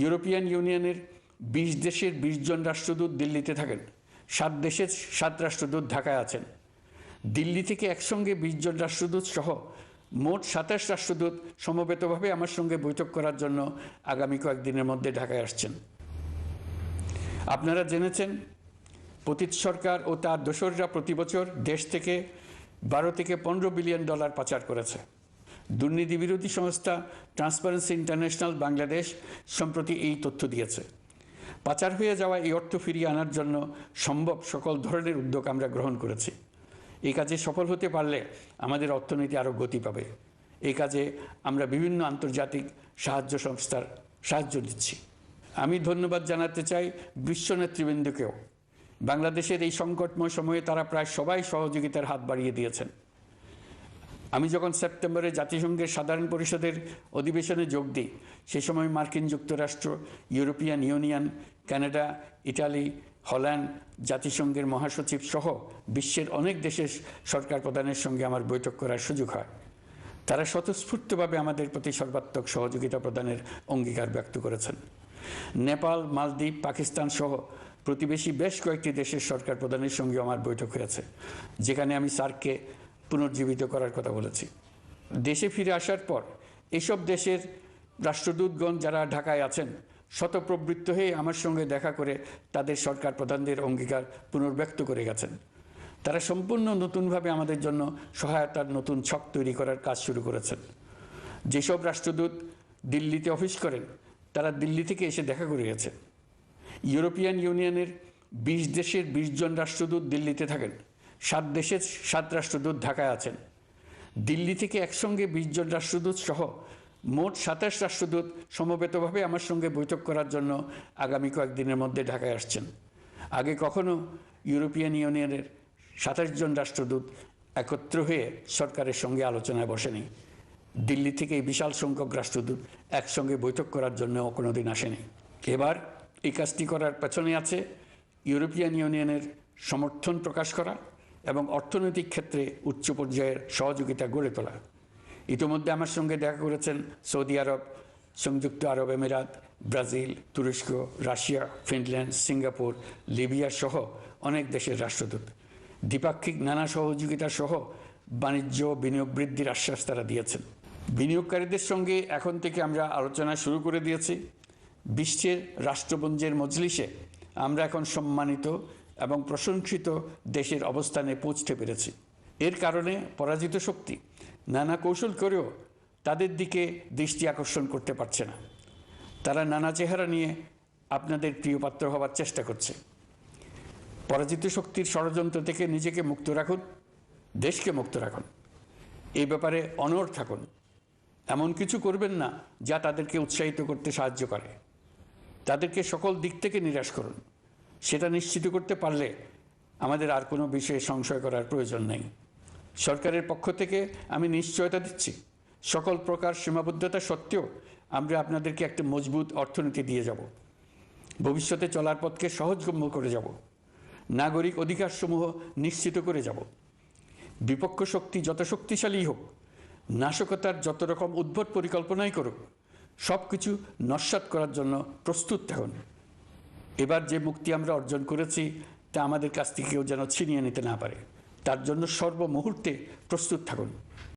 European ইউনিয়নের 20 দেশের 20 জন রাষ্ট্রদূত দিল্লিতে থাকেন। 7 দেশের 7 রাষ্ট্রদূত ঢাকায় আছেন। দিল্লি থেকে একসঙ্গে 20 জন রাষ্ট্রদূত সহ মোট 27 রাষ্ট্রদূত সমবেতভাবে আমার সঙ্গে বৈঠক করার জন্য আগামী কয়েকদিনের মধ্যে ঢাকায় আসছেন। আপনারা জেনেছেন পতিত সরকার ও তার দোসররা প্রতি বছর দেশ থেকে 12 থেকে 15 বিলিয়ন ডলার পাচার করেছে। দুর্নীতি বিরোধী সংস্থা ট্রান্সপারেন্সি ইন্টারন্যাশনাল বাংলাদেশ সম্প্রতি এই তথ্য দিয়েছে। পাচার হয়ে যাওয়া এই অর্থ ফিরিয়ে আনার জন্য সম্ভব সকল ধরনের উদ্যোগ আমরা গ্রহণ করেছি। এই কাজে সফল হতে পারলে আমাদের অর্থনীতি আরও গতি পাবে। এই কাজে আমরা বিভিন্ন আন্তর্জাতিক সাহায্য সংস্থার সাহায্য দিচ্ছি। আমি ধন্যবাদ জানাতে চাই বিশ্ব নেতৃবৃন্দকেও। বাংলাদেশের এই সংকটময় সময়ে তারা প্রায় সবাই সহযোগিতার হাত বাড়িয়ে দিয়েছেন। আমি যখন সেপ্টেম্বরে জাতিসংঘের সাধারণ পরিষদের অধিবেশনে যোগ দিই, সে সময় মার্কিন যুক্তরাষ্ট্র, European Union, Canada, Italy, Holland, জাতিসংঘের মহাসচিব সহ বিশ্বের অনেক দেশের সরকার প্রধানের সঙ্গে আমার বৈঠক করার সুযোগ হয়। তারা স্বতঃস্ফূর্তভাবে আমাদের প্রতি সর্বাত্মক সহযোগিতা প্রদানের অঙ্গীকার ব্যক্ত করেছেন। নেপাল, মালদ্বীপ, পাকিস্তান সহ প্রতিবেশী বেশ কয়েকটি দেশের সরকার প্রধানের সঙ্গে আমার বৈঠক হয়েছে, যেখানে আমি সার্ককে পুনর্জীবিত করার কথা বলেছি। দেশে ফিরে আসার পর এসব দেশের রাষ্ট্রদূতগণ যারা ঢাকায় আছেন স্বতঃপ্রবৃত্ত হয়ে আমার সঙ্গে দেখা করে তাদের সরকার প্রধানদের অঙ্গীকার পুনর্ব্যক্ত করে গেছেন। তারা সম্পূর্ণ নতুনভাবে আমাদের জন্য সহায়তার নতুন ছক তৈরি করার কাজ শুরু করেছেন। যেসব রাষ্ট্রদূত দিল্লিতে অফিস করেন তারা দিল্লি থেকে এসে দেখা করে গেছে। ইউরোপিয়ান ইউনিয়নের 20 দেশের 20 জন রাষ্ট্রদূত দিল্লিতে থাকেন। 7 দেশের 7 রাষ্ট্রদূত ঢাকায় আছেন। দিল্লি থেকে একসঙ্গে 20 জন রাষ্ট্রদূত সহ মোট 27 রাষ্ট্রদূত সমবেতভাবে আমার সঙ্গে বৈঠক করার জন্য আগামী কয়েকদিনের মধ্যে ঢাকায় আসছেন। আগে কখনো ইউরোপিয়ান ইউনিয়নের 27 জন রাষ্ট্রদূত একত্র হয়ে সরকারের সঙ্গে আলোচনায় বসেনি। দিল্লি থেকে এই বিশাল সংখ্যক রাষ্ট্রদূত একসঙ্গে বৈঠক করার জন্য কোনোদিন আসেনি। এবার এই কাজটি করার পেছনে আছে ইউরোপিয়ান ইউনিয়নের সমর্থন প্রকাশ করা এবং অর্থনৈতিক ক্ষেত্রে উচ্চ পর্যায়ের সহযোগিতা গড়ে তোলা। ইতিমধ্যে আমার সঙ্গে দেখা করেছেন সৌদি আরব, সংযুক্ত আরব আমিরাত, ব্রাজিল, তুরস্ক, রাশিয়া, ফিনল্যান্ড, সিঙ্গাপুর, লিবিয়া সহ অনেক দেশের রাষ্ট্রদূত। দ্বিপাক্ষিক নানা সহযোগিতা সহ বাণিজ্য বিনিয়োগ বৃদ্ধির আশ্বাস তারা দিয়েছেন। বিনিয়োগকারীদের সঙ্গে এখন থেকে আমরা আলোচনা শুরু করে দিয়েছি। বিশ্বের রাষ্ট্রপুঞ্জের মজলিসে আমরা এখন সম্মানিত এবং প্রশংসিত দেশের অবস্থানে পৌঁছতে পেরেছি। এর কারণে পরাজিত শক্তি নানা কৌশল করেও তাদের দিকে দৃষ্টি আকর্ষণ করতে পারছে না। তারা নানা চেহারা নিয়ে আপনাদের প্রিয়পাত্র হওয়ার চেষ্টা করছে। পরাজিত শক্তির ষড়যন্ত্র থেকে নিজেকে মুক্ত রাখুন, দেশকে মুক্ত রাখুন। এই ব্যাপারে অনড় থাকুন। এমন কিছু করবেন না যা তাদেরকে উৎসাহিত করতে সাহায্য করে। তাদেরকে সকল দিক থেকে নিরাশ করুন। সেটা নিশ্চিত করতে পারলে আমাদের আর কোনো বিষয়ে সংশয় করার প্রয়োজন নেই। সরকারের পক্ষ থেকে আমি নিশ্চয়তা দিচ্ছি, সকল প্রকার সীমাবদ্ধতা সত্ত্বেও আমরা আপনাদেরকে একটা মজবুত অর্থনীতি দিয়ে যাব। ভবিষ্যতে চলার পথকে সহজগম্য করে যাব। নাগরিক অধিকারসমূহ নিশ্চিত করে যাব। বিপক্ষ শক্তি যত শক্তিশালী হোক, নাশকতার যত রকম উদ্ভট পরিকল্পনাই করুক, সব কিছু নস্যাৎ করার জন্য প্রস্তুত থাকুন। এবার যে মুক্তি আমরা অর্জন করেছি তা আমাদের কাছ থেকে কেউ যেন ছিনিয়ে নিতে না পারে, তার জন্য সর্বমুহূর্তে প্রস্তুত থাকুন।